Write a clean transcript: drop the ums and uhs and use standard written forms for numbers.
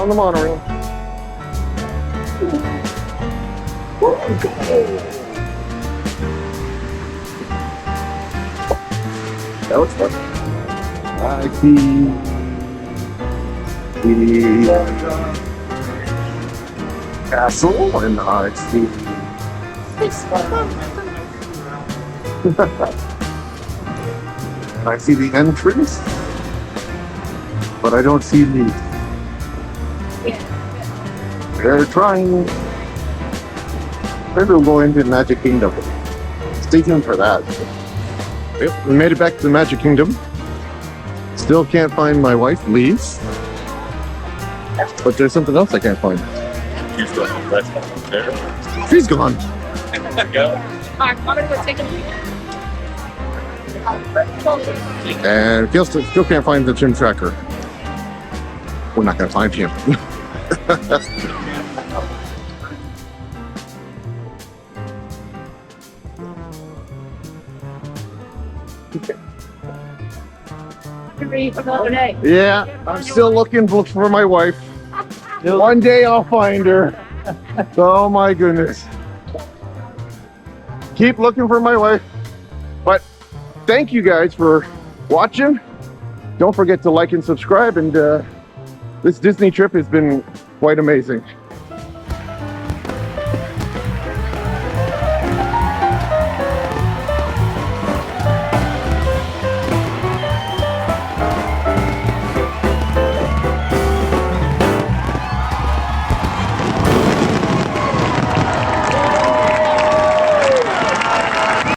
on the monorail. That was fun. I see the castle and I see I see the entrance, but I don't see me. They're trying. Maybe we'll go into Magic Kingdom. Stay tuned for that. Yep, we made it back to the Magic Kingdom. Still can't find my wife, Lee's. But there's something else I can't find. She's gone. That's not there. She's gone. Go. And still can't find the gym tracker. We're not gonna find him. Yeah, I'm still looking for my wife. One day I'll find her. Oh my goodness. Keep looking for my wife. But thank you guys for watching. Don't forget to like and subscribe. And this Disney trip has been quite amazing.